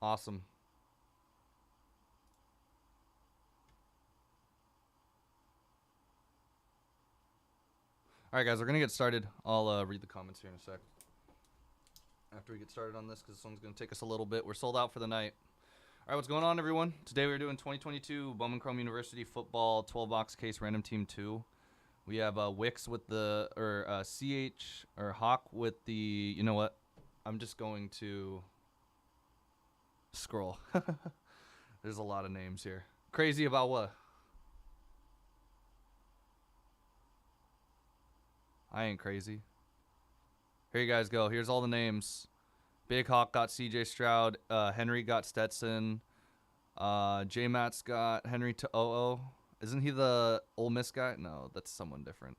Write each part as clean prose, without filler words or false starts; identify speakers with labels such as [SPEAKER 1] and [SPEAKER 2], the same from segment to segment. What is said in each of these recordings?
[SPEAKER 1] Awesome. All right, guys, we're going to get started. I'll read the comments here in a sec after we get started on this because this one's going to take us a little bit. We're sold out for the night. All right, what's going on, everyone? Today we're doing 2022 Bowman Chrome University Football 12-box case random team 2. We have Wix with the, or CH, or Hawk with the, you know what? I'm just going to scroll. There's a lot of names here. Crazy about what? I ain't crazy. Here you guys go. Here's all the names. Big Hawk got CJ Stroud. Henry got Stetson. J Matt's got Henry To'o. Isn't he the Ole Miss guy? No, that's someone different.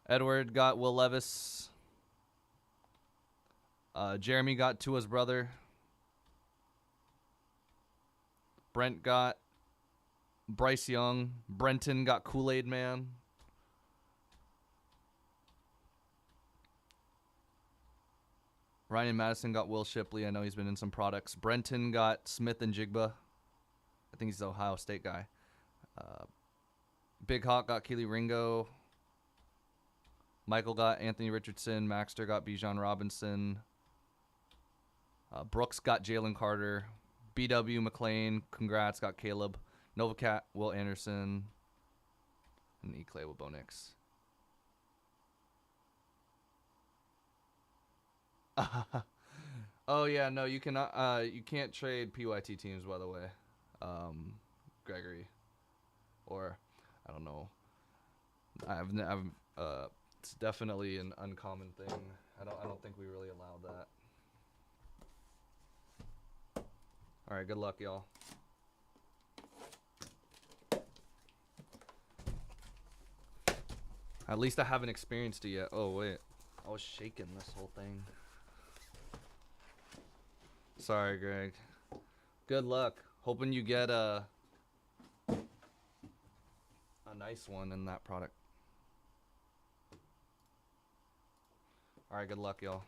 [SPEAKER 1] Edward got Will Levis. Jeremy got Tua's brother. Brent got Bryce Young. Brenton got Kool-Aid Man. Ryan Madison got Will Shipley. I know he's been in some products. Brenton got Smith and Jigba. I think he's the Ohio State guy. Big Hawk got Keely Ringo. Michael got Anthony Richardson. Maxter got Bijan Robinson. Brooks got Jalen Carter. BW McLean, congrats, got Caleb. Novacat, Will Anderson. And E-Clay with Bo Nix. Oh yeah, no, you cannot. You can't trade PYT teams, by the way, Gregory, or I don't know. It's definitely an uncommon thing. I don't think we really allow that. All right, good luck, y'all. At least I haven't experienced it yet. Oh wait, I was shaking this whole thing. Sorry, Greg. Good luck. Hoping you get a nice one in that product. All right, good luck, y'all.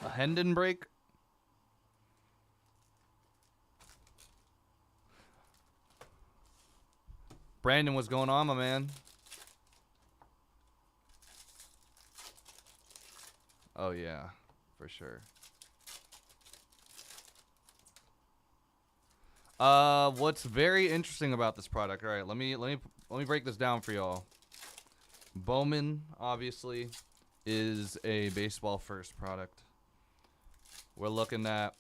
[SPEAKER 1] A Hendon break? Brandon, what's going on, my man? Oh yeah, for sure. What's very interesting about this product? All right, let me break this down for y'all. Bowman obviously is a baseball first product. We're looking at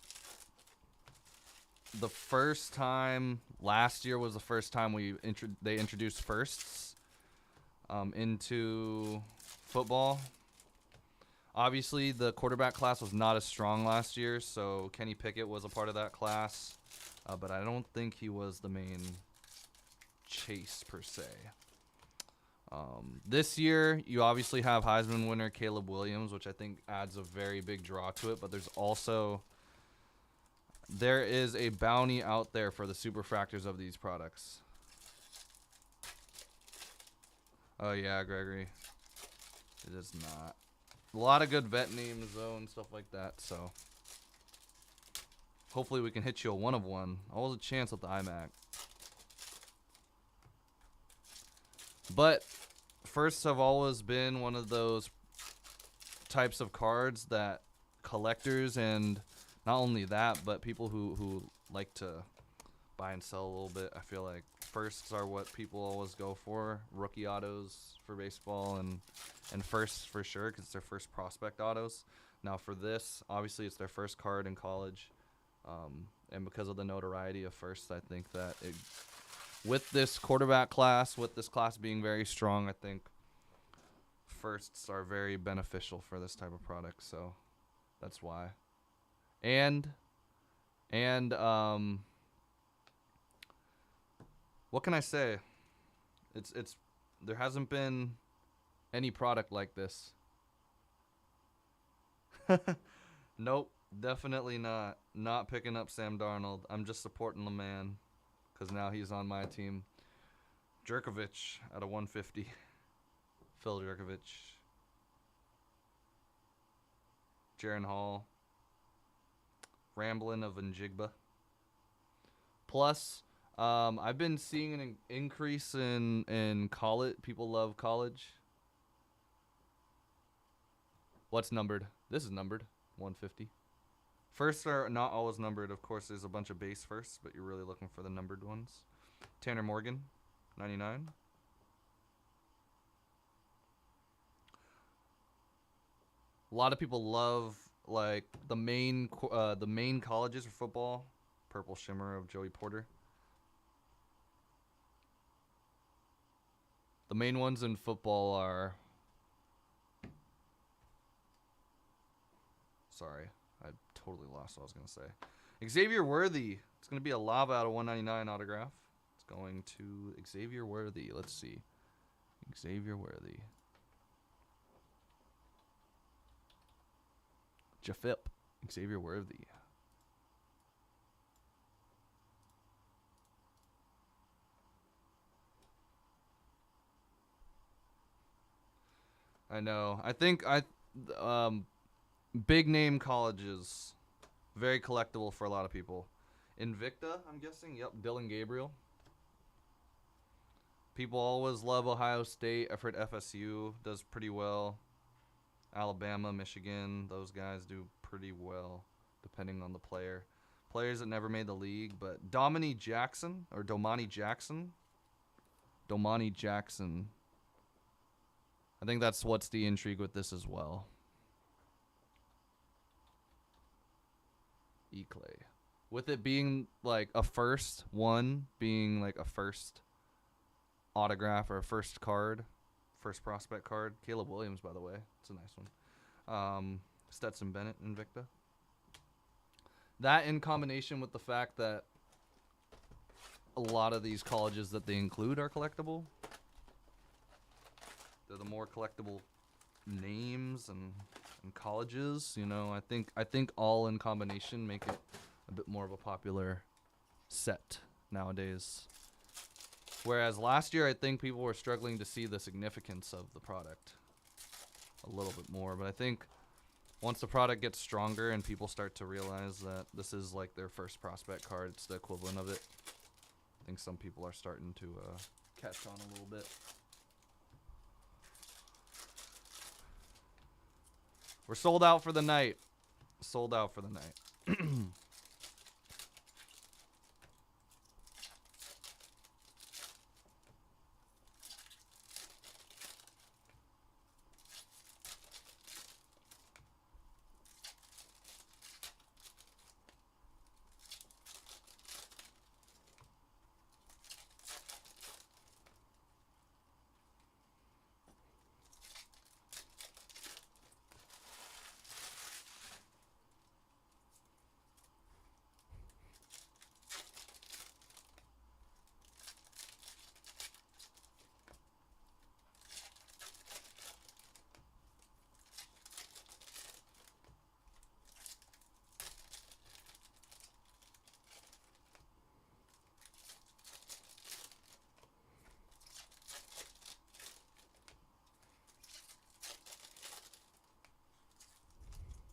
[SPEAKER 1] the first time last year was the first time they introduced firsts into football. Obviously, the quarterback class was not as strong last year, so Kenny Pickett was a part of that class, but I don't think he was the main chase per se. This year, you obviously have Heisman winner Caleb Williams, which I think adds a very big draw to it, but there is a bounty out there for the superfractors of these products. Oh yeah, Gregory. It is not. A lot of good vet names though and stuff like that, so hopefully we can hit you a 1 of 1. Always a chance with the iMac. But firsts have always been one of those types of cards that collectors, and not only that, but people who like to buy and sell a little bit, I feel like firsts are what people always go for. Rookie autos for baseball and firsts for sure because it's their first prospect autos. Now for this, obviously it's their first card in college, and because of the notoriety of firsts, I think that with this quarterback class, with this class being very strong, I think firsts are very beneficial for this type of product. So that's why. And what can I say? It's there hasn't been any product like this. Nope, definitely not. Not picking up Sam Darnold. I'm just supporting the man. because now he's on my team. Jerkovic at a 150. Phil Jerkovic. Jaron Hall. Ramblin' of Njigba. Plus, I've been seeing an increase in college. People love college. What's numbered? This is numbered. 150. Firsts are not always numbered. Of course, there's a bunch of base firsts, but you're really looking for the numbered ones. Tanner Morgan, 99. A lot of people love like the main colleges for football. Purple Shimmer of Joey Porter. The main ones in football are... Sorry, I totally lost what I was going to say. Xavier Worthy. It's going to be a lava out of 199 autograph. It's going to Xavier Worthy. Let's see. Xavier Worthy. Jafip. Xavier Worthy. I know. I think big name colleges, very collectible for a lot of people. Invicta, I'm guessing. Yep, Dylan Gabriel. People always love Ohio State. I've heard FSU does pretty well. Alabama, Michigan, those guys do pretty well, depending on the player. Players that never made the league, but Domani Jackson. I think that's what's the intrigue with this as well. E-Clay. With it being like a first one, being like a first autograph or a first card, first prospect card. Caleb Williams, by the way. It's a nice one. Stetson Bennett, Invicta. That in combination with the fact that a lot of these colleges that they include are collectible. They're the more collectible names and colleges, you know. I think all in combination make it a bit more of a popular set nowadays. Whereas last year, I think people were struggling to see the significance of the product a little bit more. But I think once the product gets stronger and people start to realize that this is like their first prospect card, it's the equivalent of it. I think some people are starting to catch on a little bit. We're sold out for the night. Sold out for the night.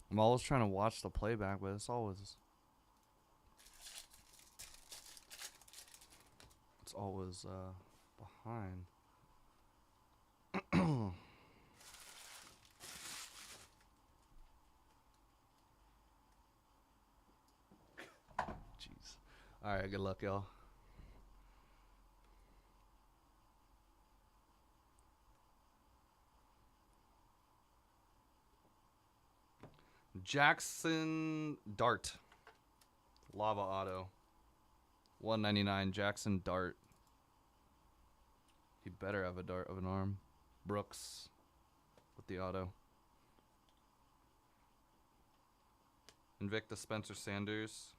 [SPEAKER 1] I'm always trying to watch the playback, but it's always behind. Jeez. All right, good luck, y'all. Jackson Dart. Lava Auto. 199 Jackson Dart. He better have a dart of an arm. Brooks with the auto. Invicta Spencer Sanders.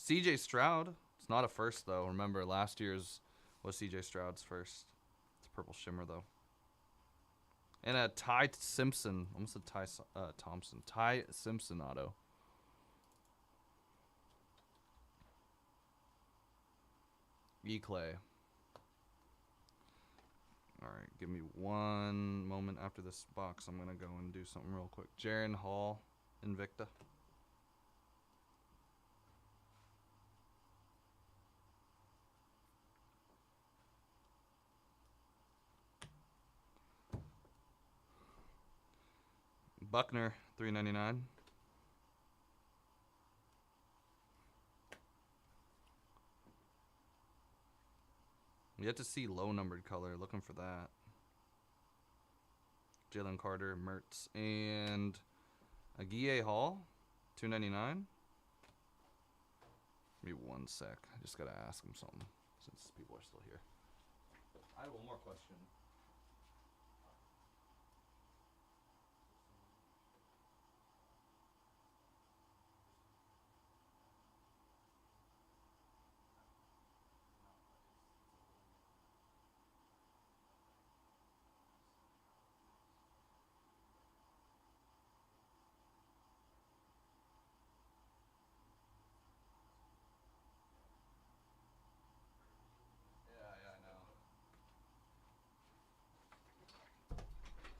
[SPEAKER 1] CJ Stroud. It's not a first, though. Remember, last year's was CJ Stroud's first. It's a purple shimmer, though. And a Ty Simpson. Almost a Ty Thompson. Ty Simpson auto. E-Clay. Alright, give me one moment after this box. I'm going to go and do something real quick. Jaron Hall, Invicta. Buckner, $3.99. We have to see low numbered color. Looking for that. Jalen Carter, Mertz, and Aguille Hall, $2.99. Give me one sec. I just gotta ask him something since people are still here. I have one more question.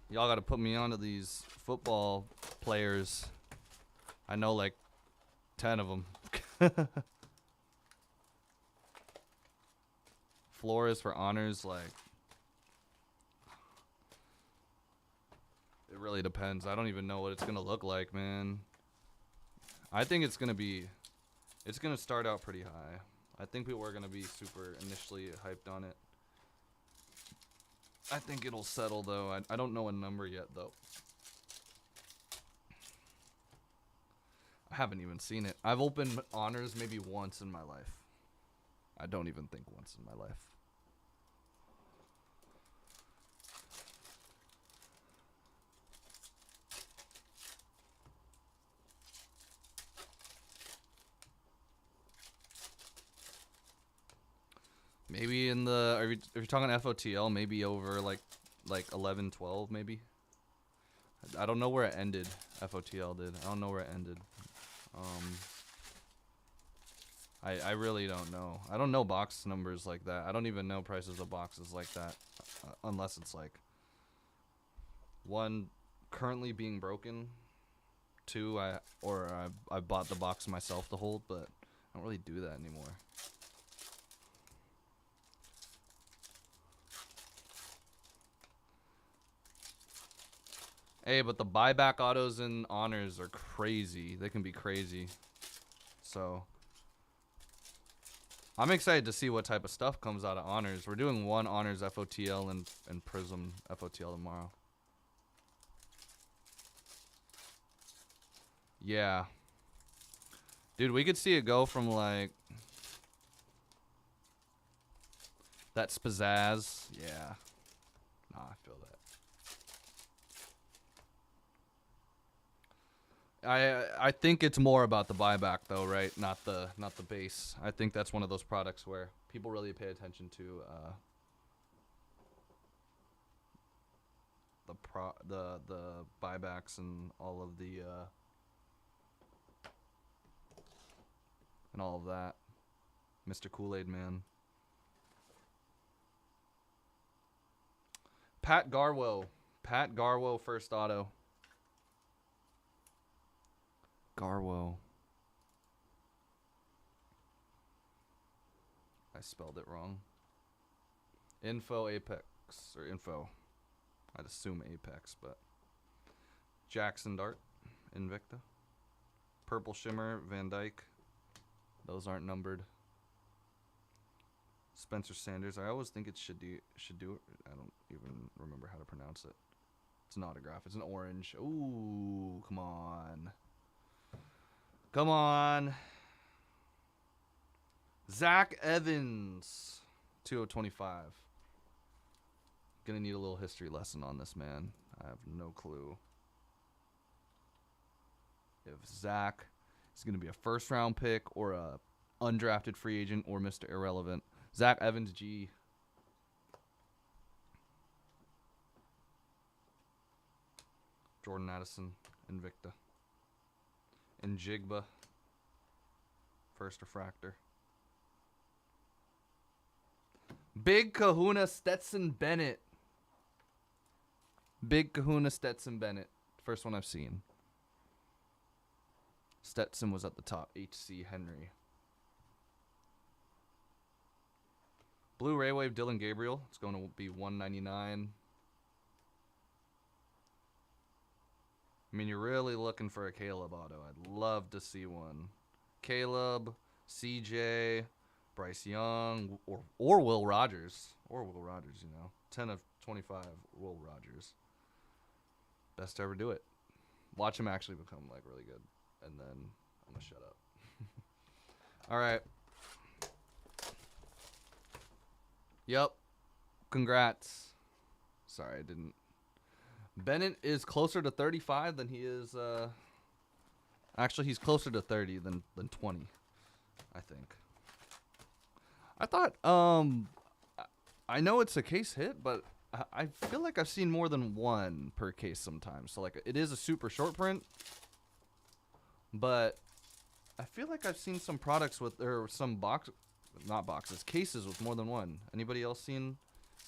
[SPEAKER 1] Y'all gotta put me onto these football players. I know like 10 of them. Flores for honors, like, it really depends. I don't even know what it's gonna look like, man. I think it's gonna start out pretty high. I think people are gonna be super initially hyped on it. I think it'll settle though. I don't know a number yet though. I haven't even seen it. I've opened honors maybe once in my life. I don't even think once in my life. Maybe in the, if you're talking FOTL, maybe over like 11, 12 maybe. I don't know where it ended. FOTL did. I don't know where it ended. I really don't know. I don't know box numbers like that. I don't even know prices of boxes like that, unless it's like one currently being broken, two I bought the box myself to hold, but I don't really do that anymore. Hey, but the buyback autos and honors are crazy. They can be crazy. So I'm excited to see what type of stuff comes out of honors. We're doing one honors FOTL and Prism FOTL tomorrow. Yeah. Dude, we could see it go from like that Spazzaz. Yeah. Nah, I feel that. I think it's more about the buyback though, right? Not the base. I think that's one of those products where people really pay attention to the buybacks and all of the and all of that. Mr. Kool-Aid Man. Pat Garwo. Pat Garwo first auto. Garwo. I spelled it wrong. Info Apex, or Info. I'd assume Apex, but Jackson Dart, Invicta. Purple Shimmer, Van Dyke. Those aren't numbered. Spencer Sanders. I always think it should do. I don't even remember how to pronounce it. It's an autograph. It's an orange. Ooh, come on. Come on. Zach Evans, 2/25. Gonna need a little history lesson on this man. I have no clue if Zach is gonna be a first round pick or a undrafted free agent or Mr. Irrelevant. Zach Evans G. Jordan Addison, Invicta. And Jigba, first refractor. Big Kahuna Stetson Bennett. Big Kahuna Stetson Bennett. First one I've seen. Stetson was at the top. H.C. Henry. Blue Ray Wave Dylan Gabriel. It's going to be $199. I mean, you're really looking for a Caleb auto. I'd love to see one. Caleb, CJ, Bryce Young, or Will Rogers. Or Will Rogers, you know. 10 of 25, Will Rogers. Best to ever do it. Watch him actually become, like, really good. And then I'm going to shut up. All right. Yep. Congrats. Sorry, I didn't. Bennett is closer to 35 than he is. Actually, he's closer to 30 than 20, I think. I thought. I know it's a case hit, but I feel like I've seen more than one per case sometimes. So like, it is a super short print, but I feel like I've seen some products with or some cases with more than one. Anybody else seen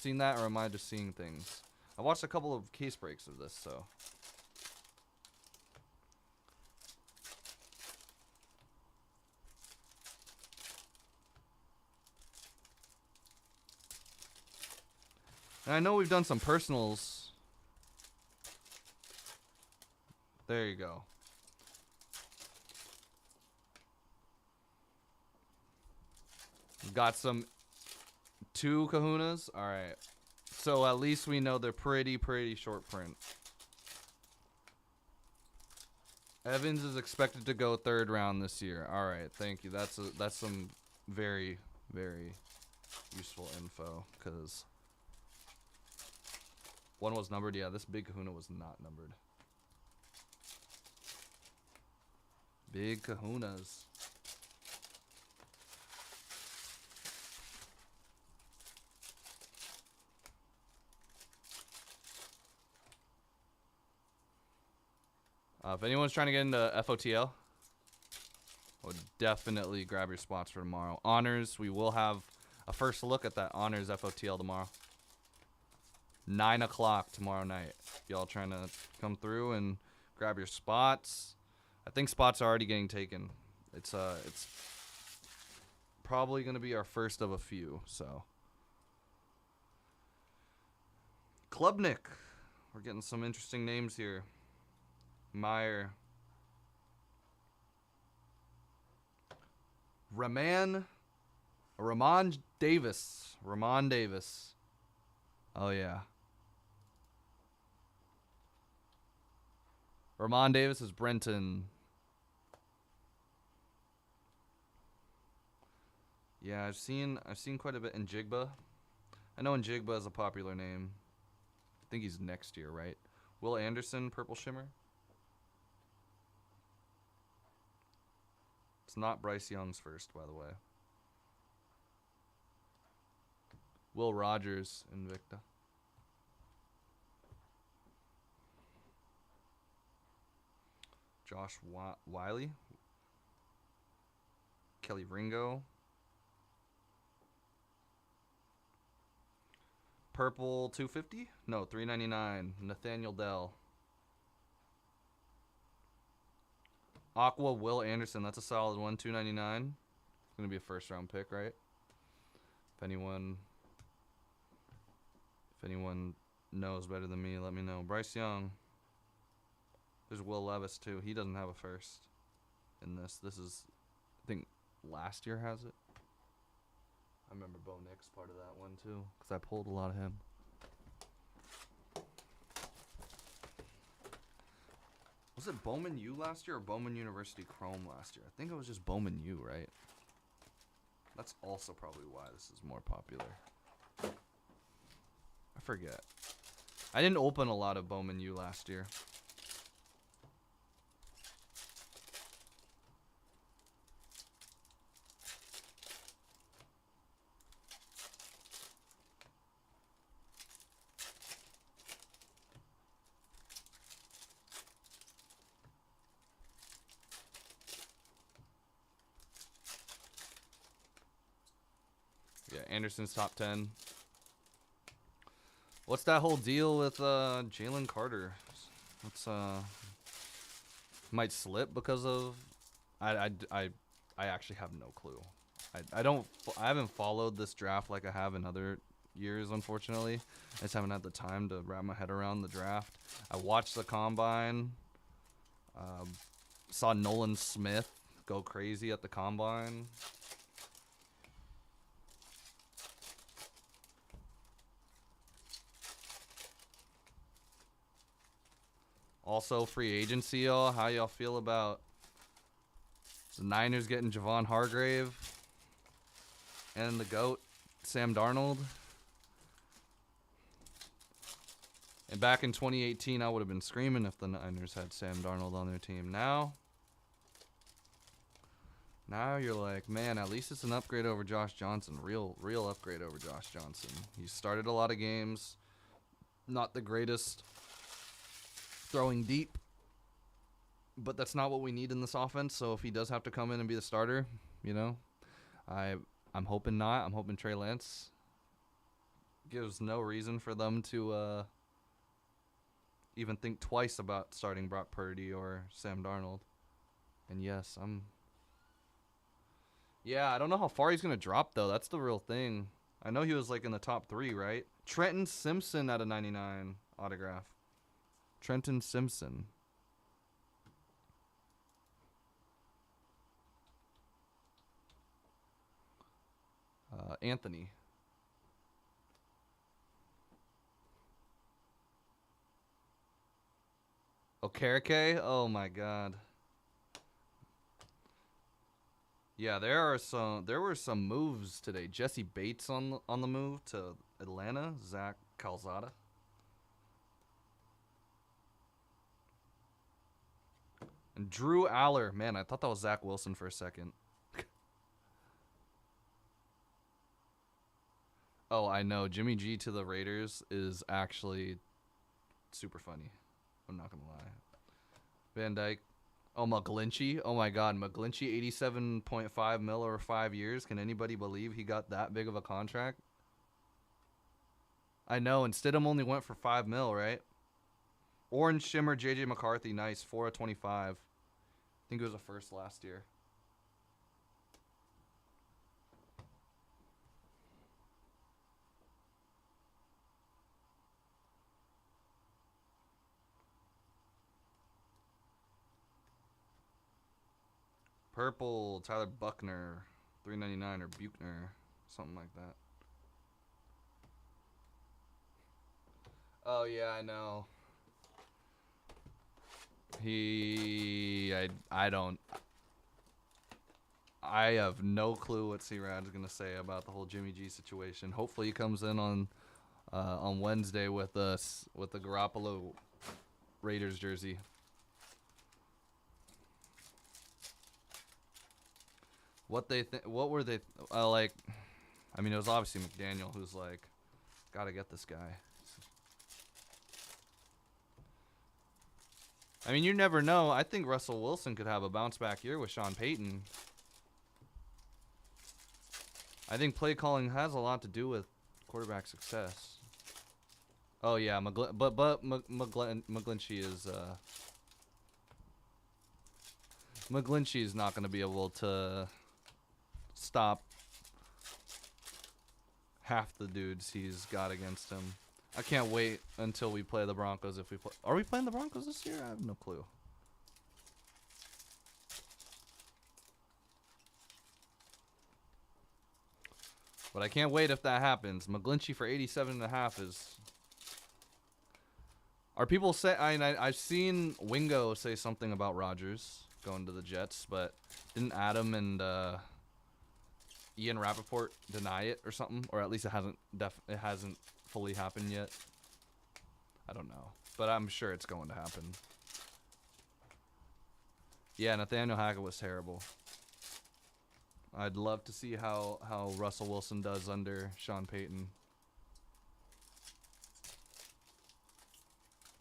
[SPEAKER 1] that, or am I just seeing things? I watched a couple of case breaks of this, so. And I know we've done some personals. There you go. We've got some 2 Kahunas. All right. So at least we know they're pretty short print. Evans is expected to go 3rd round this year. All right, thank you. That's some very useful info, because one was numbered. Yeah, this big Kahuna was not numbered. Big Kahunas. If anyone's trying to get into FOTL, I would definitely grab your spots for tomorrow. Honors, we will have a first look at that Honors FOTL tomorrow. 9 o'clock tomorrow night. Y'all trying to come through and grab your spots. I think spots are already getting taken. It's probably going to be our first of a few, so. Klubnik. We're getting some interesting names here. Meyer. Ramon Davis. Ramon Davis. Oh, yeah. Ramon Davis is Brenton. Yeah, I've seen quite a bit in Jigba. I know Njigba is a popular name. I think he's next year, right? Will Anderson, Purple Shimmer. It's not Bryce Young's first, by the way. Will Rogers, Invicta. Josh Wiley. Kelly Ringo. Purple 250? No, 399. Nathaniel Dell. Aqua Will Anderson. That's a solid one. 299. It's gonna be a first round pick, right? If anyone knows better than me, let me know. Bryce Young. There's Will Levis too. He doesn't have a first in this. This is, I think, last year has it. I remember Bo Nix part of that one too, because I pulled a lot of him. Was it Bowman U last year or Bowman University Chrome last year? I think it was just Bowman U, right? That's also probably why this is more popular. I forget. I didn't open a lot of Bowman U last year. Yeah, Anderson's top 10. What's that whole deal with Jalen Carter? What's might slip because of I actually have no clue. I haven't followed this draft like I have in other years, unfortunately. I just haven't had the time to wrap my head around the draft. I watched the combine. Saw Nolan Smith go crazy at the combine. Also, free agency, y'all. How y'all feel about the Niners getting Javon Hargrave and the GOAT, Sam Darnold? And back in 2018, I would have been screaming if the Niners had Sam Darnold on their team. Now you're like, man, at least it's an upgrade over Josh Johnson. Real upgrade over Josh Johnson. He started a lot of games. Not the greatest throwing deep, but that's not what we need in this offense. So if he does have to come in and be the starter, you know, I'm hoping not. I'm hoping Trey Lance gives no reason for them to even think twice about starting Brock Purdy or Sam Darnold. And yes, yeah, I don't know how far he's going to drop, though. That's the real thing. I know he was, like, in the top 3, right? Trenton Simpson at a 99 autograph. Trenton Simpson. Anthony. Okereke? Oh, my God. Yeah, there were some moves today. Jesse Bates on the move to Atlanta. Zach Calzada. And Drew Aller. Man, I thought that was Zach Wilson for a second. Oh, I know. Jimmy G to the Raiders is actually super funny. I'm not going to lie. Van Dyke. Oh, McGlinchey. Oh, my God. McGlinchey, 87.5 mil over 5 years. Can anybody believe he got that big of a contract? I know. And Stidham only went for 5 mil, right? Orange Shimmer, J.J. McCarthy. Nice. 4 of 25. I think it was a first last year. Purple, Tyler Buckner, $3.99 or Buchner, something like that. Oh yeah, I know. I have no clue what C-Rad's gonna say about the whole Jimmy G situation. Hopefully he comes in on Wednesday with us with the Garoppolo Raiders jersey. What were they like? I mean, it was obviously McDaniel who's like, gotta get this guy. I mean, you never know. I think Russell Wilson could have a bounce back year with Sean Payton. I think play calling has a lot to do with quarterback success. Oh yeah, McGlinchey is not going to be able to stop half the dudes he's got against him. I can't wait until we play the Broncos. Are we playing the Broncos this year? I have no clue. But I can't wait if that happens. McGlinchey for 87.5 is. Are people say? I've seen Wingo say something about Rodgers going to the Jets, but didn't Adam and Ian Rappaport deny it or something, or at least it hasn't fully happened yet. I don't know, but I'm sure it's going to happen. Yeah, Nathaniel Hackett was terrible. I'd love to see how Russell Wilson does under Sean Payton.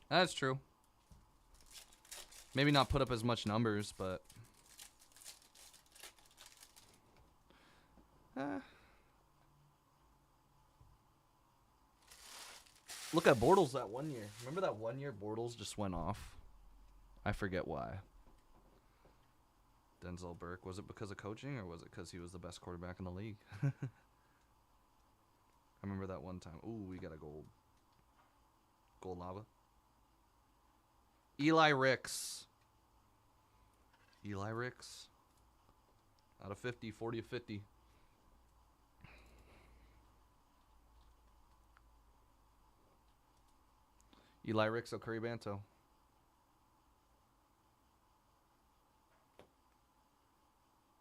[SPEAKER 1] That's true. Maybe not put up as much numbers, but Look at Bortles that one year. Remember that one year Bortles just went off? I forget why. Denzel Burke. Was it because of coaching or was it because he was the best quarterback in the league? I remember that one time. Ooh, we got a gold. Gold lava. Eli Ricks. Eli Ricks. Out of 50, 40 of 50. Eli Ricks or Curry Banto.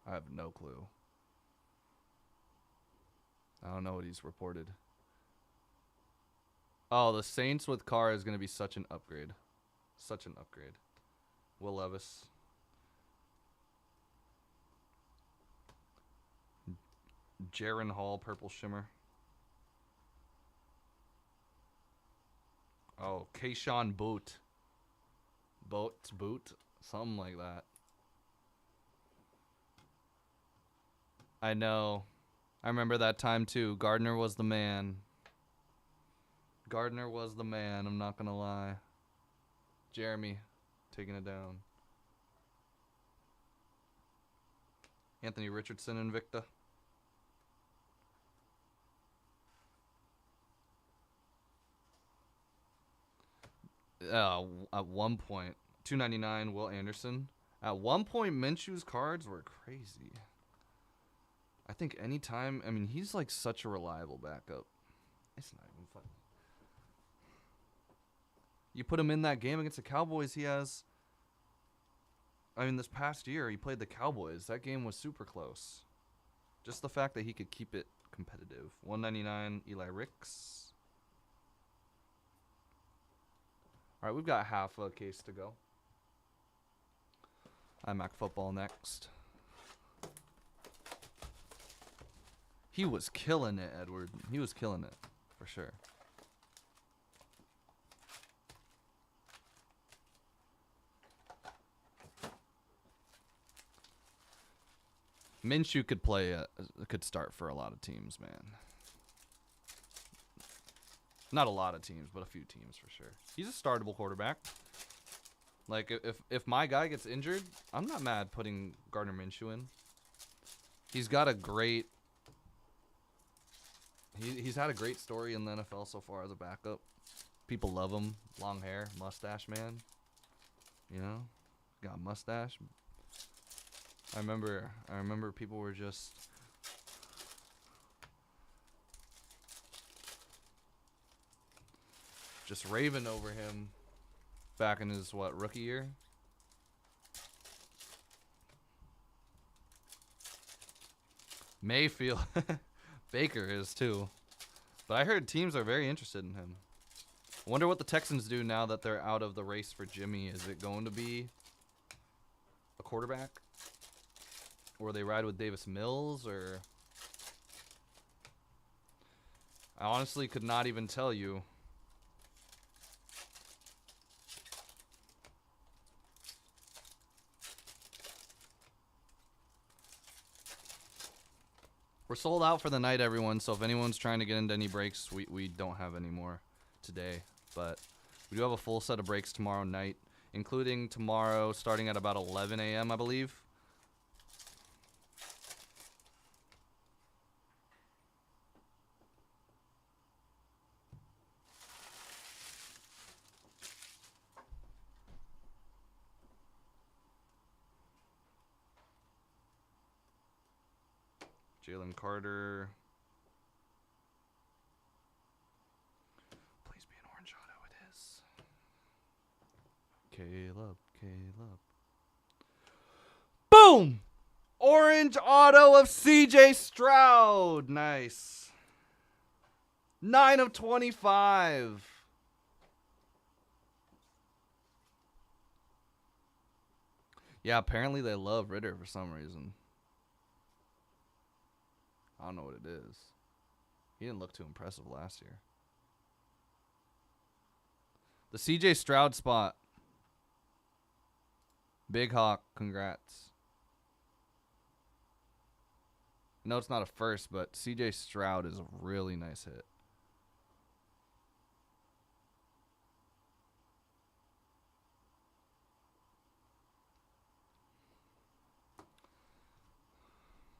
[SPEAKER 1] I have no clue. I don't know what he's reported. Oh, the Saints with Carr is going to be such an upgrade. Such an upgrade. Will Levis. Jaron Hall, Purple Shimmer. Oh, Kayshawn Boot. Boot? Something like that. I know. I remember that time too. Gardner was the man. Gardner was the man, I'm not going to lie. Jeremy taking it down. Anthony Richardson, Invicta. At one point, 299 Will Anderson. At one point, Minshew's cards were crazy. I think anytime, I mean, he's like such a reliable backup. It's not even fun. You put him in that game against the Cowboys, he has, I mean, this past year, he played the Cowboys. That game was super close. Just the fact that he could keep it competitive. 199 Eli Ricks. All right, we've got half a case to go. iMac football next. He was killing it, Edward. He was killing it, for sure. Minshew could start for a lot of teams, man. Not a lot of teams, but a few teams for sure. He's a startable quarterback. Like, if my guy gets injured, I'm not mad putting Gardner Minshew in. He's got a great... He's had a great story in the NFL so far as a backup. People love him. Long hair, mustache man. You know? Got a mustache. I remember people were just... raving over him back in his, rookie year? Mayfield. Baker is too. But I heard teams are very interested in him. I wonder what the Texans do now that they're out of the race for Jimmy. Is it going to be a quarterback? Or they ride with Davis Mills? Or I honestly could not even tell you. We're sold out for the night, everyone, so if anyone's trying to get into any breaks, we don't have any more today. But we do have a full set of breaks tomorrow night, including tomorrow starting at about 11 a.m., I believe. Jalen Carter. Please be an orange auto. It is. Caleb. Boom! Orange auto of CJ Stroud. Nice. 9 of 25. Yeah, apparently they love Ritter for some reason. I don't know what it is. He didn't look too impressive last year. The CJ Stroud spot. Big Hawk, congrats. No, it's not a first, but CJ Stroud is a really nice hit.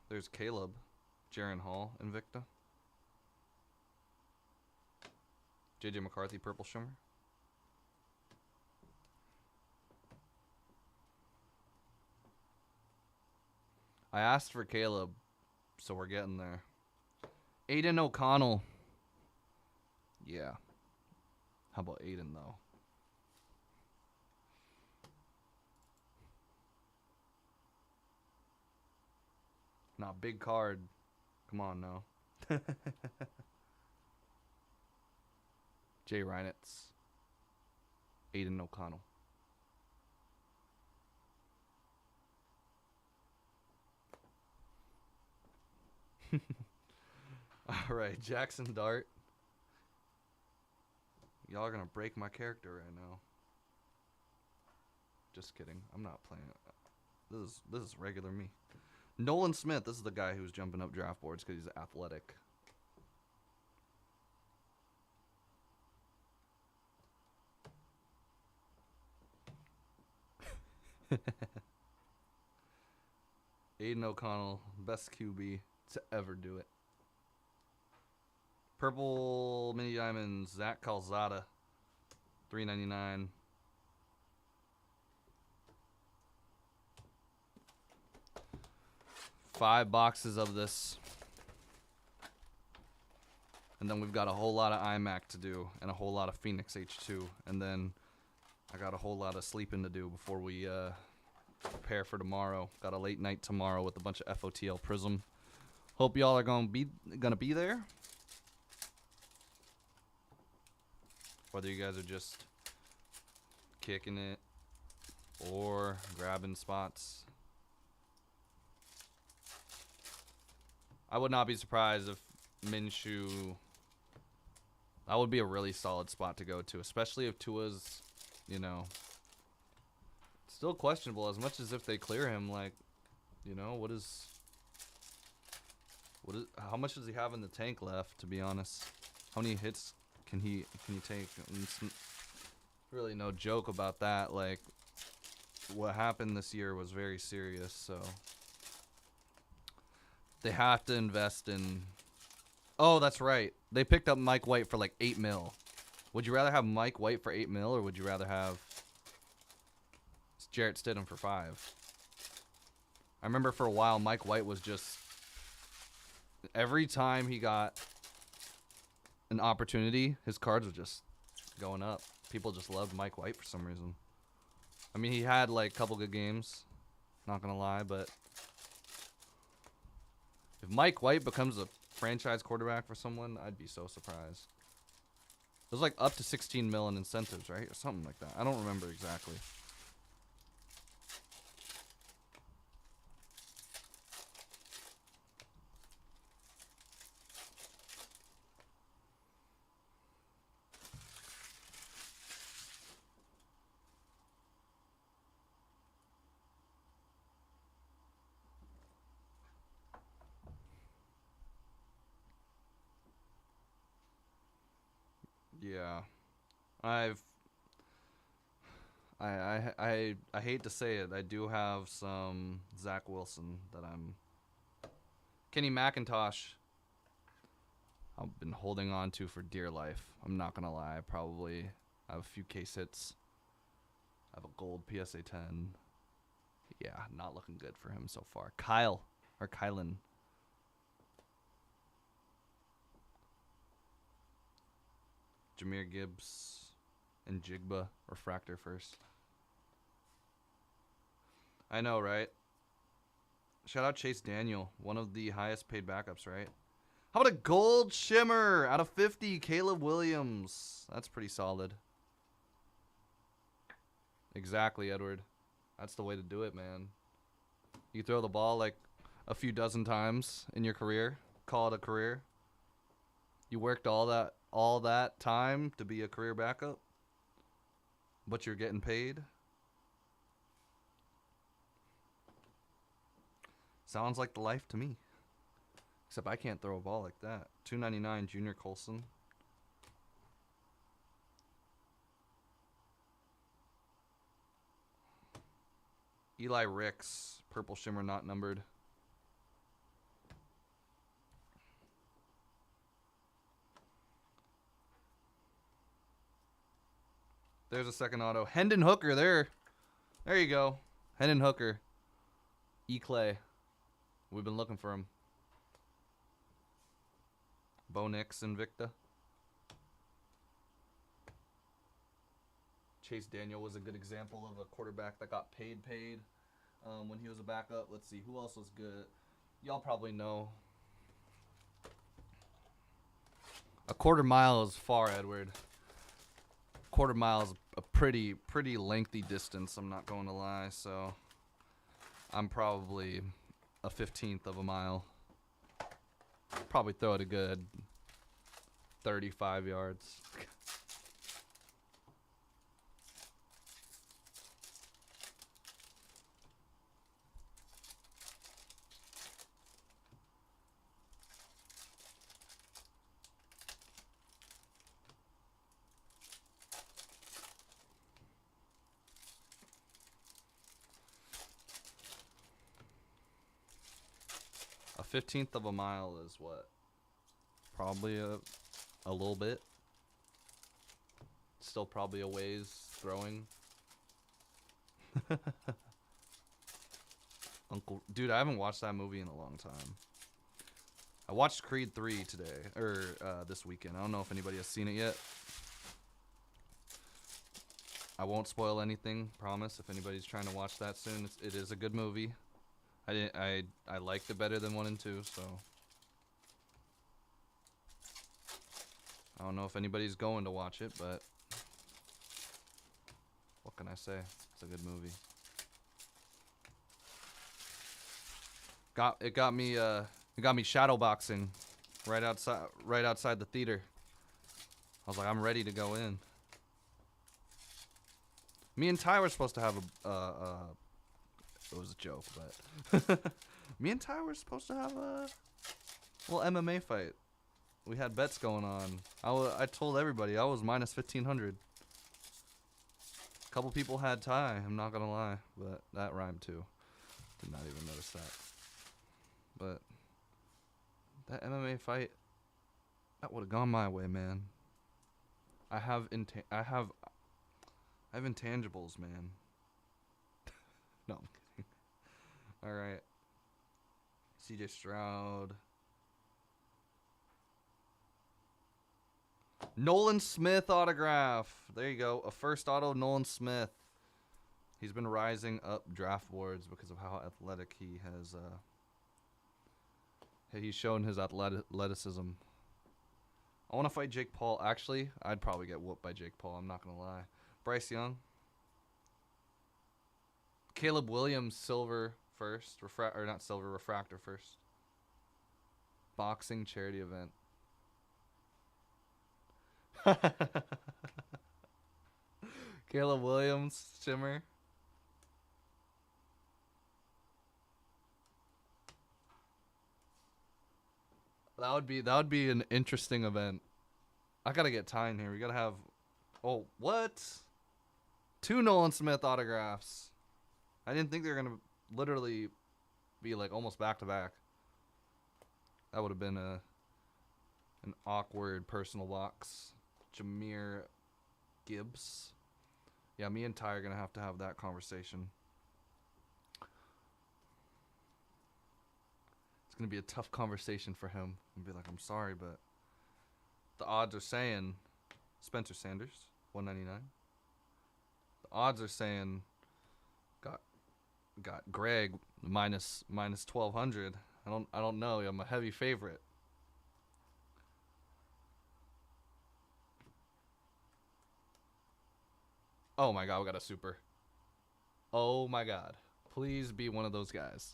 [SPEAKER 1] There's Caleb, Jaron Hall, Invicta. JJ McCarthy, Purple Shimmer. I asked for Caleb, so we're getting there. Aiden O'Connell. Yeah. How about Aiden, though? Not big card. Come on now. Jay Reinitz. Aiden O'Connell. All right, Jackson Dart. Y'all are gonna break my character right now. Just kidding. I'm not playing it. This is regular me. Nolan Smith. This is the guy who's jumping up draft boards because he's athletic. Aiden O'Connell, best QB to ever do it. Purple Mini Diamonds, Zach Calzada, $3.99. Five boxes of this. And then we've got a whole lot of iMac to do and a whole lot of Phoenix H2. And then I got a whole lot of sleeping to do before we prepare for tomorrow. Got a late night tomorrow with a bunch of FOTL Prism. Hope y'all are gonna be there. Whether you guys are just kicking it or grabbing spots. I would not be surprised if Minshew... That would be a really solid spot to go to, especially if Tua's, you know, still questionable as much as if they clear him. Like, you know, what is how much does he have in the tank left, to be honest? How many hits can he take? It's really no joke about that. Like, what happened this year was very serious, so they have to invest in... Oh, that's right. They picked up Mike White for like $8 million. Would you rather have Mike White for $8 million, or would you rather have Jarrett Stidham for $5 million? I remember for a while Mike White was just... Every time he got an opportunity, his cards were just going up. People just loved Mike White for some reason. I mean, he had like a couple good games, not gonna lie, but if Mike White becomes a franchise quarterback for someone, I'd be so surprised. It was like up to $16 million in incentives, right? Or something like that. I don't remember exactly. Yeah. I hate to say it. I do have some Zach Wilson that I'm... Kenny McIntosh I've been holding on to for dear life. I'm not going to lie. I probably have a few case hits. I have a gold PSA 10. Yeah, not looking good for him so far. Kylan. Jahmyr Gibbs and Jigba refractor first. I know, right? Shout out Chase Daniel, one of the highest paid backups, right? How about a gold shimmer out of 50, Caleb Williams? That's pretty solid. Exactly, Edward. That's the way to do it, man. You throw the ball like a few dozen times in your career, call it a career. You worked all that time to be a career backup, but you're getting paid. Sounds like the life to me. Except I can't throw a ball like that. $2.99 Junior Colson. Eli Ricks, purple shimmer not numbered. There's a second auto. Hendon Hooker there. There you go. Hendon Hooker. E. Clay. We've been looking for him. Bo Nix, Invicta. Chase Daniel was a good example of a quarterback that got paid when he was a backup. Let's see. Who else was good? Y'all probably know. A quarter mile is far, Edward. Quarter mile is a pretty lengthy distance, I'm not going to lie. So I'm probably a 15th of a mile. Probably throw it a good 35 yards. A 15th of a mile is what? Probably a little bit. Still probably a ways throwing. Uncle, dude, I haven't watched that movie in a long time. I watched Creed 3 today, or this weekend. I don't know if anybody has seen it yet. I won't spoil anything, promise. If anybody's trying to watch that soon, it is a good movie. I liked it better than 1 and 2, so I don't know if anybody's going to watch it, but what can I say? It's a good movie. It got me shadow boxing right outside the theater. I was like, I'm ready to go in. Me and Ty were supposed to have it was a joke, but me and Ty were supposed to have a little MMA fight. We had bets going on. I told everybody I was minus 1,500. A couple people had Ty, I'm not gonna lie, but that rhymed too. Did not even notice that. But that MMA fight, that would have gone my way, man. I have intangibles, man. No, I'm kidding. All right. CJ Stroud. Nolan Smith autograph. There you go. A first auto, Nolan Smith. He's been rising up draft boards because of how athletic he has. He's shown his athleticism. I want to fight Jake Paul. Actually, I'd probably get whooped by Jake Paul. I'm not going to lie. Bryce Young. Caleb Williams, silver first. Refractor first. Boxing charity event. Caleb Williams, shimmer. That would be an interesting event. I gotta get Ty in here. We gotta have. Oh, what? 2 Nolan Smith autographs. I didn't think they were gonna literally be like almost back to back. That would have been an awkward personal box. Jahmyr Gibbs. Yeah, me and Ty are gonna have that conversation. It's gonna be a tough conversation for him. And be like, I'm sorry, but the odds are saying Spencer Sanders, 199. The odds are saying got Greg minus 1,200. I don't know. I'm a heavy favorite. Oh my god, we got a super. Oh my god. Please be one of those guys.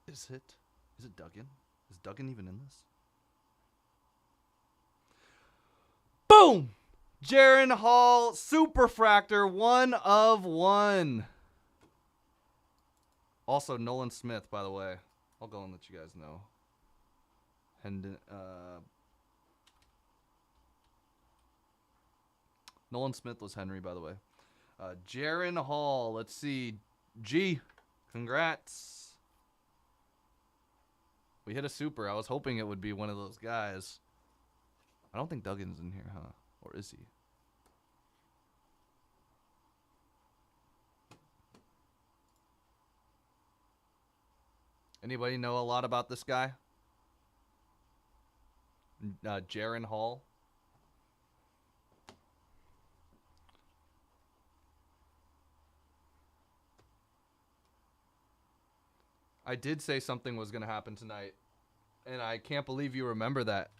[SPEAKER 1] Is it Duggan? Is Duggan even in this? Boom! Jaren Hall, Superfractor, 1 of 1. Also, Nolan Smith, by the way. I'll go and let you guys know. And Nolan Smith was Henry, by the way. Jaren Hall, let's see. G, congrats. We hit a super. I was hoping it would be one of those guys. I don't think Duggan's in here, huh? Or is he? Anybody know a lot about this guy? Jaron Hall. I did say something was going to happen tonight, and I can't believe you remember that.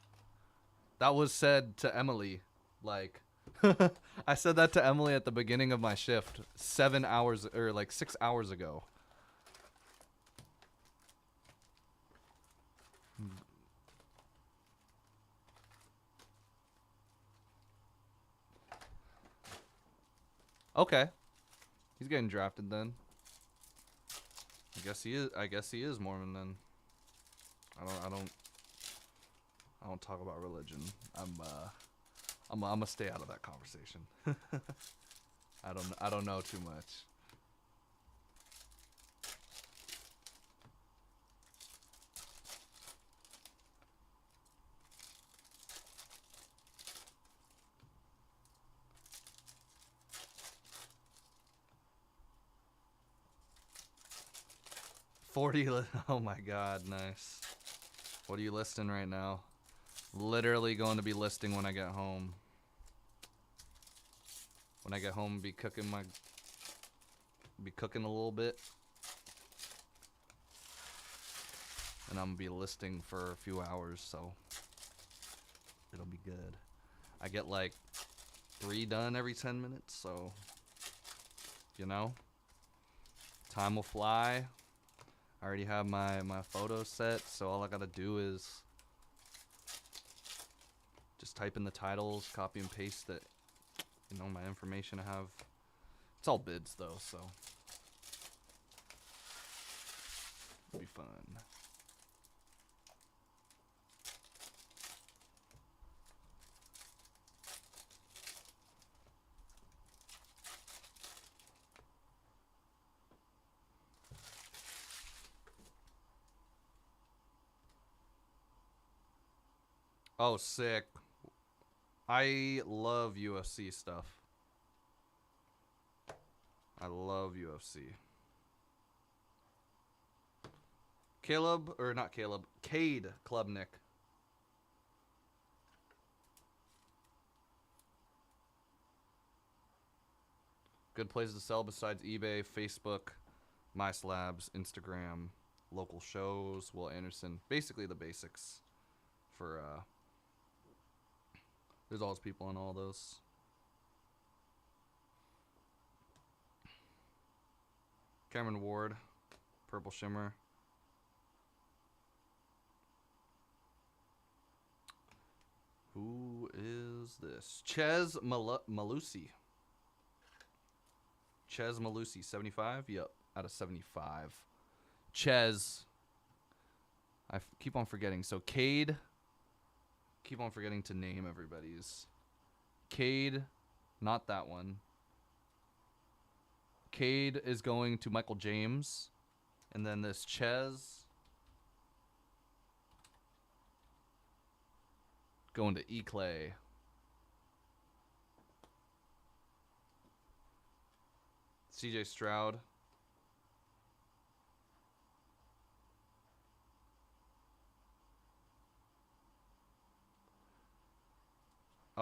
[SPEAKER 1] That was said to Emily, like, I said that to Emily at the beginning of my shift 7 hours, or like 6 hours ago. Okay. He's getting drafted then. I guess he is Mormon then. I don't talk about religion. I'm gonna stay out of that conversation. I don't know too much. Oh my god, nice. What are you listing right now? Literally going to be listing when I get home. When I get home, be cooking a little bit. And I'm gonna be listing for a few hours, so it'll be good. I get like 3 done every 10 minutes, so you know, time will fly. I already have my photos set, so all I gotta do is just type in the titles, copy and paste it. You know, my information I have. It's all bids though, so it'll be fun. Oh, sick. I love UFC stuff. I love UFC. Cade Klubnik. Good places to sell besides eBay, Facebook, MySlabs, Instagram, local shows, Will Anderson. Basically the basics for there's always people on all those. Cameron Ward, Purple Shimmer. Who is this? Ches Malusi. Ches Malusi, 75? Yep, out of 75. Ches. I keep on forgetting. So Cade. Keep on forgetting to name everybody's. Cade, not that one. Cade is going to Michael James. And then this Ches going to E-Clay. CJ Stroud.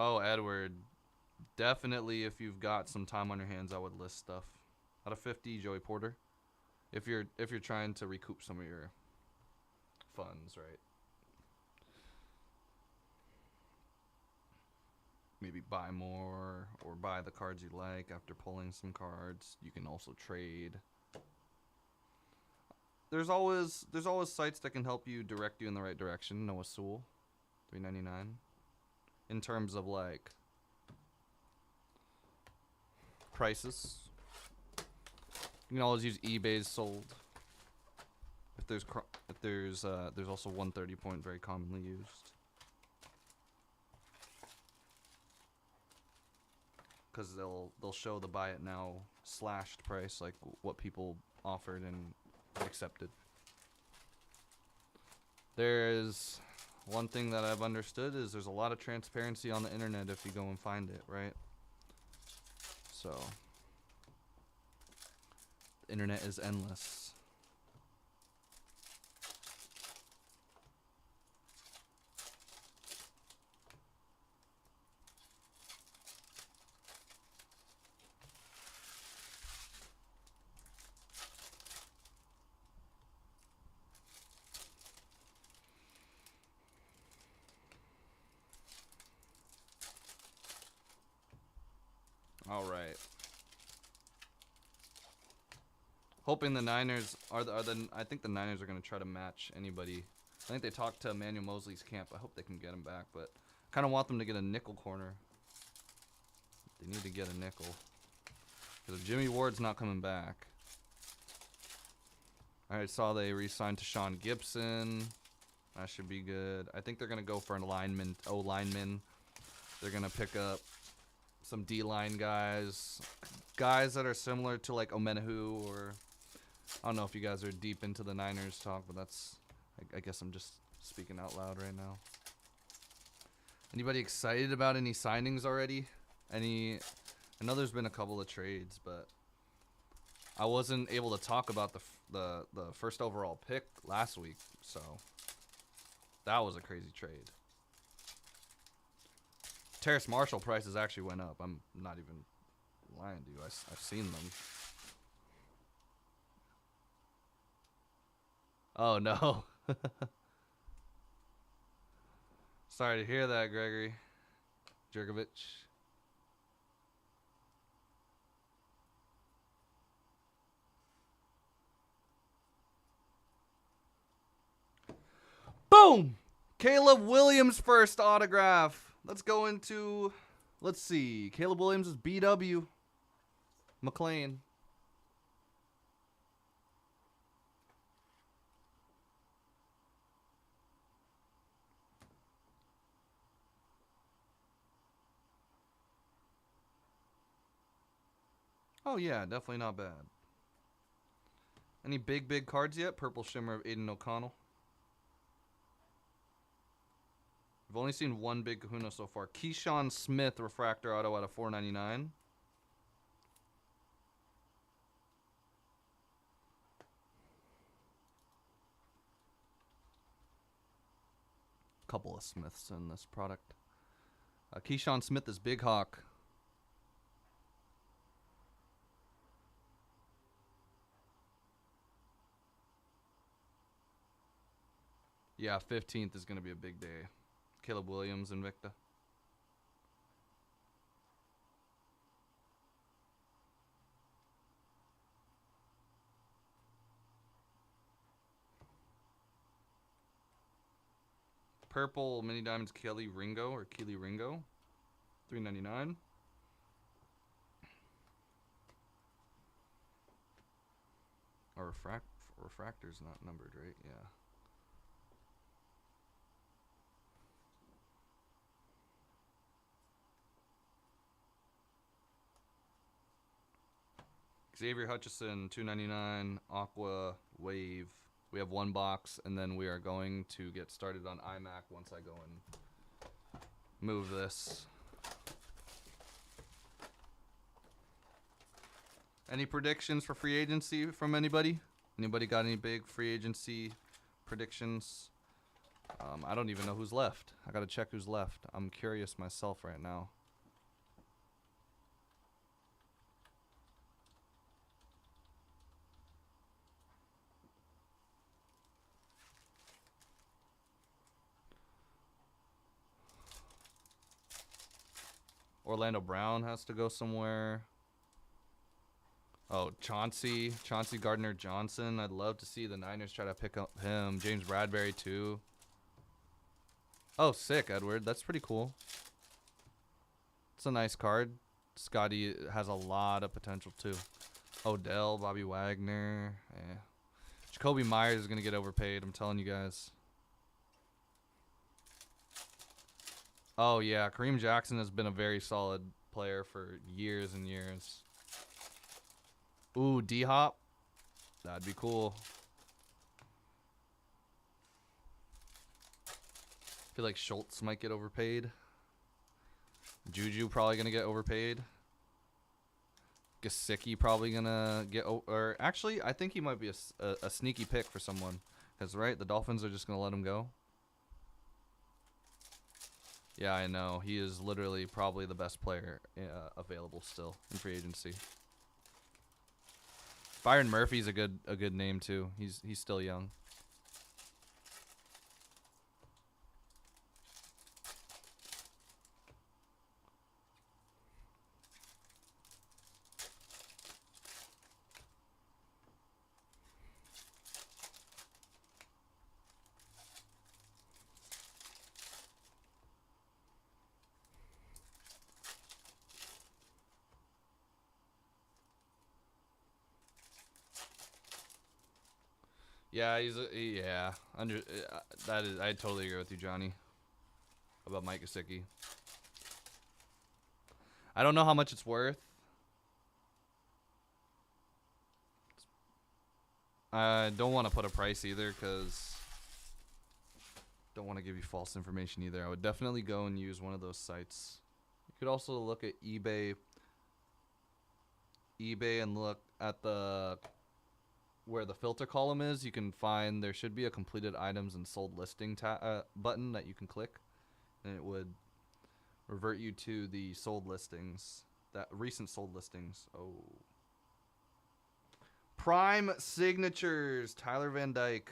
[SPEAKER 1] Oh, Edward. Definitely, if you've got some time on your hands, I would list stuff. Out of 50, Joey Porter. If you're trying to recoup some of your funds, right? Maybe buy more or buy the cards you like after pulling some cards. You can also trade. There's always sites that can help you direct you in the right direction. Noah Sewell, $3.99. In terms of like prices, you can always use eBay's sold. If there's also 130 point very commonly used. Because they'll show the buy it now slashed price, like what people offered and accepted. There's one thing that I've understood is there's a lot of transparency on the internet if you go and find it, right? So, the internet is endless. All right. Hoping the Niners are the I think the Niners are going to try to match anybody. I think they talked to Emmanuel Mosley's camp. I hope they can get him back, but kind of want them to get a nickel corner. They need to get a nickel. Because if Jimmy Ward's not coming back. I saw they re-signed to Sean Gibson. That should be good. I think they're going to go for an lineman, O-lineman. They're going to pick up some D-line guys. Guys that are similar to like Omenahu or... I don't know if you guys are deep into the Niners talk, but that's... I guess I'm just speaking out loud right now. Anybody excited about any signings already? I know there's been a couple of trades, but I wasn't able to talk about the first overall pick last week, so that was a crazy trade. Terrace Marshall prices actually went up. I'm not even lying to you. I've seen them. Oh, no. Sorry to hear that, Gregory Jurgovich. Boom! Caleb Williams first autograph. Let's go into, let's see. Caleb Williams is BW. McLean. Oh, yeah, definitely not bad. Any big cards yet? Purple Shimmer of Aiden O'Connell. I've only seen one big kahuna so far. Keyshawn Smith refractor auto out of $4.99. Couple of Smiths in this product. Keyshawn Smith is Big Hawk. Yeah, 15th is going to be a big day. Caleb Williams, Invicta. Purple Mini Diamonds Kelly Ringo or Keely Ringo. $3.99. Or refractor's not numbered, right? Yeah. Xavier Hutchison, $2.99. Aqua Wave. We have one box, and then we are going to get started on iMac once I go and move this. Any predictions for free agency from anybody? Anybody got any big free agency predictions? I don't even know who's left. I got to check who's left. I'm curious myself right now. Orlando Brown has to go somewhere. Oh, Chauncey Gardner-Johnson. I'd love to see the Niners try to pick up him. James Bradbury, too. Oh, sick, Edward. That's pretty cool. It's a nice card. Scotty has a lot of potential, too. Odell, Bobby Wagner. Yeah. Jacoby Myers is going to get overpaid. I'm telling you guys. Oh, yeah. Kareem Jackson has been a very solid player for years and years. Ooh, D-Hop. That'd be cool. feel like Schultz might get overpaid. Juju probably going to get overpaid. Gesicki probably going to get... Or actually, I think he might be a sneaky pick for someone. Because, right, the Dolphins are just going to let him go. Yeah, I know. He is literally probably the best player available still in free agency. Byron Murphy's a good name too. He's still young. Yeah, yeah. That is, I totally agree with you, Johnny, about Mike Gesicki. I don't know how much it's worth. I don't want to put a price either because don't want to give you false information either. I would definitely go and use one of those sites. You could also look at eBay and look at the where the filter column is. You can find there should be a completed items and sold listing button that you can click, and it would revert you to the sold listings, that recent sold listings. Oh, prime signatures, Tyler Van Dyke.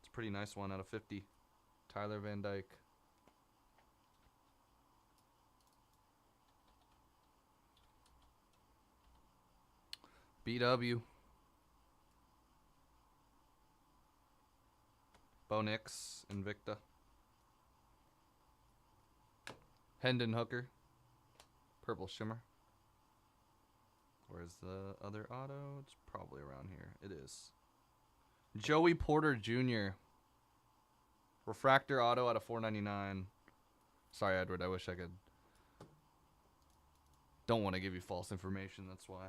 [SPEAKER 1] It's a pretty nice one out of 50. Tyler Van Dyke. BW. Bo Nix, Invicta. Hendon Hooker. Purple Shimmer. Where's the other auto? It's probably around here. It is. Joey Porter Jr. Refractor auto out of 499. Sorry, Edward. I wish I could. Don't want to give you false information. That's why.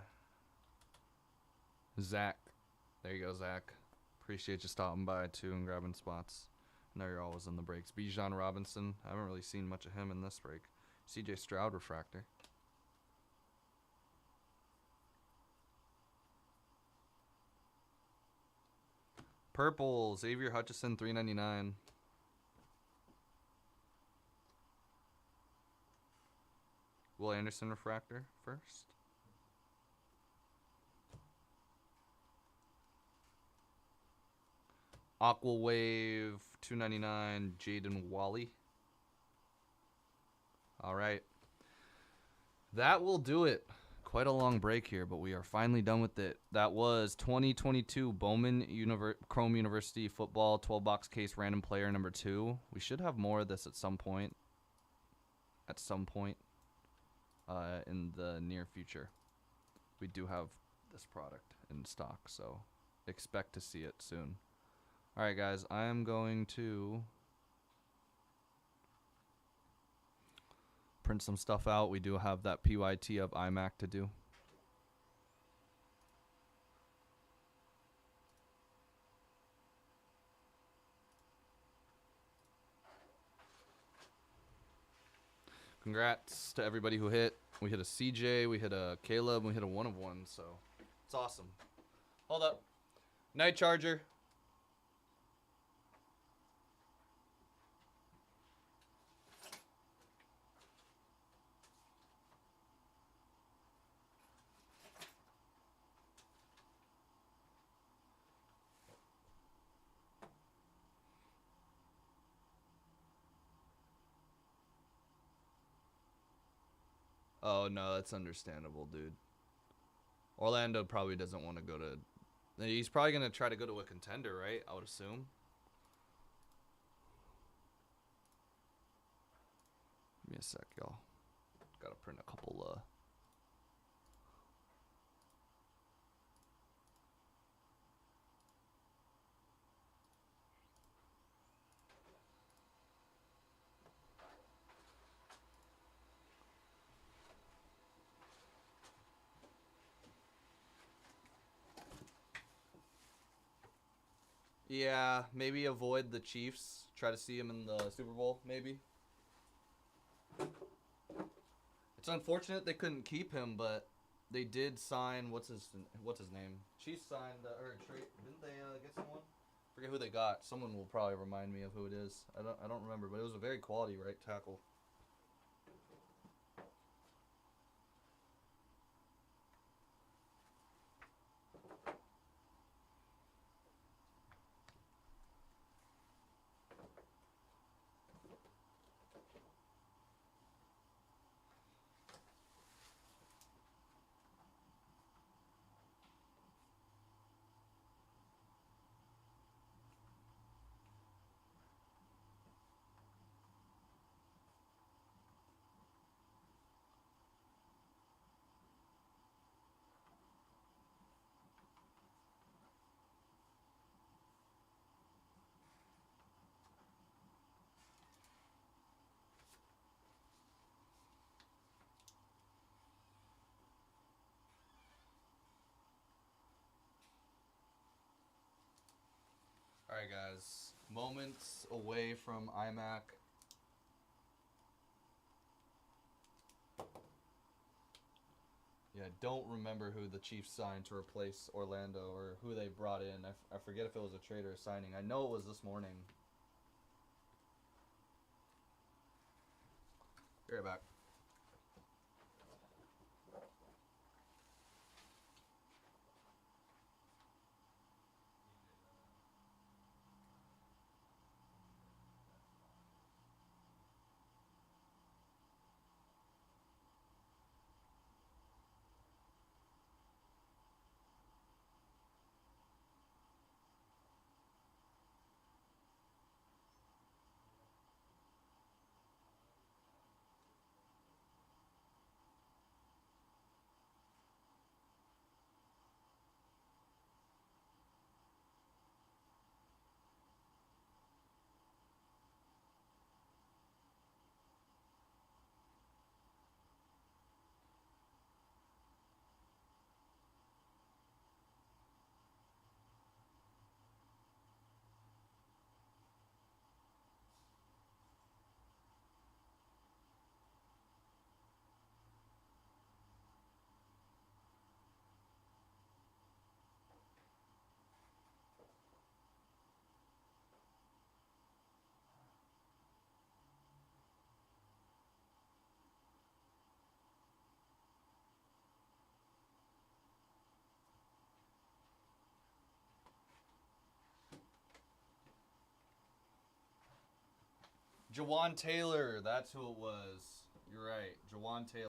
[SPEAKER 1] Zach. There you go, Zach. Appreciate you stopping by, too, and grabbing spots. I know you're always in the breaks. Bijan Robinson. I haven't really seen much of him in this break. CJ Stroud refractor. Purple. Xavier Hutchinson, $3.99. Will Anderson refractor first. Aqua Wave, $2.99. Jaden Wally. All right. That will do it. Quite a long break here, but we are finally done with it. That was 2022 Bowman Chrome University Football 12-box case random player number 2. We should have more of this at some point. In the near future. We do have this product in stock, so expect to see it soon. All right, guys, I am going to print some stuff out. We do have that PYT of iMac to do. Congrats to everybody who hit. We hit a CJ, we hit a Caleb, we hit a 1 of 1, so it's awesome. Hold up. Night Charger. Oh, no, that's understandable, dude. Orlando probably doesn't want to go to... He's probably going to try to go to a contender, right? I would assume. Give me a sec, y'all. Gotta print a couple, Yeah, maybe avoid the Chiefs. Try to see him in the Super Bowl, maybe. It's unfortunate they couldn't keep him, but they did sign what's his name? Chiefs signed or trade. Didn't they get someone? Forget who they got. Someone will probably remind me of who it is. I don't remember, but it was a very quality right tackle. All right, guys. Moments away from iMac. Yeah, I don't remember who the Chiefs signed to replace Orlando or who they brought in. I forget if it was a trade or a signing. I know it was this morning. Be right back. Jawan Taylor, that's who it was. You're right. Jawan Taylor.